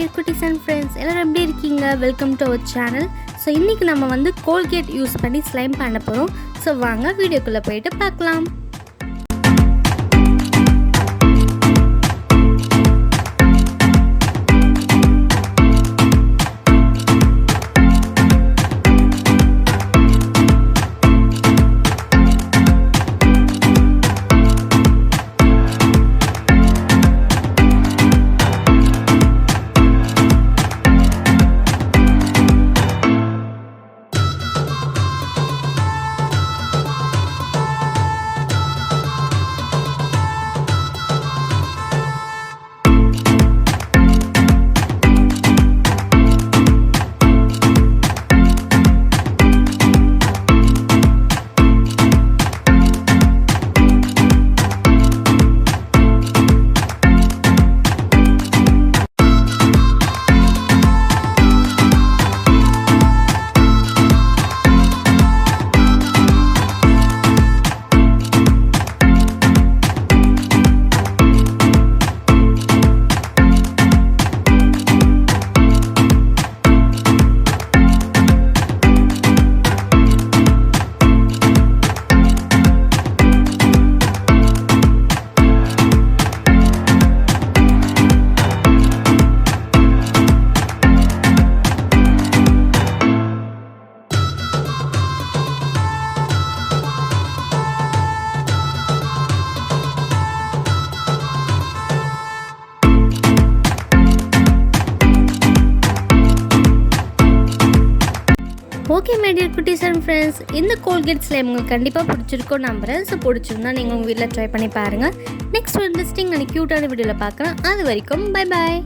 dear cuties and friends, எல்லாரும் எப்படி இருக்கீங்க? Welcome to our channel. So இன்றைக்கி நம்ம வந்து கோல்கேட் யூஸ் பண்ணி ஸ்லைம் பண்ண போகிறோம். ஸோ வாங்க வீடியோக்குள்ளே போயிட்டு பார்க்கலாம். ஓகே மை டியர் குட்டீஸ் அண்ட் ஃப்ரெண்ட்ஸ், இந்த கோல்கேட் ஸ்லைம் உங்களுக்கு கண்டிப்பாக பிடிச்சிருக்கோம் நம்புறேன். ஸோ பிடிச்சிருந்தா நீங்கள் உங்கள் வீட்டில் ட்ரை பண்ணி பாருங்கள். நெக்ஸ்ட் இன்ட்ரெஸ்டிங் அண்ட் க்யூட்டான வீடியோவில் பார்க்குறேன். அது வரைக்கும் பை பாய்.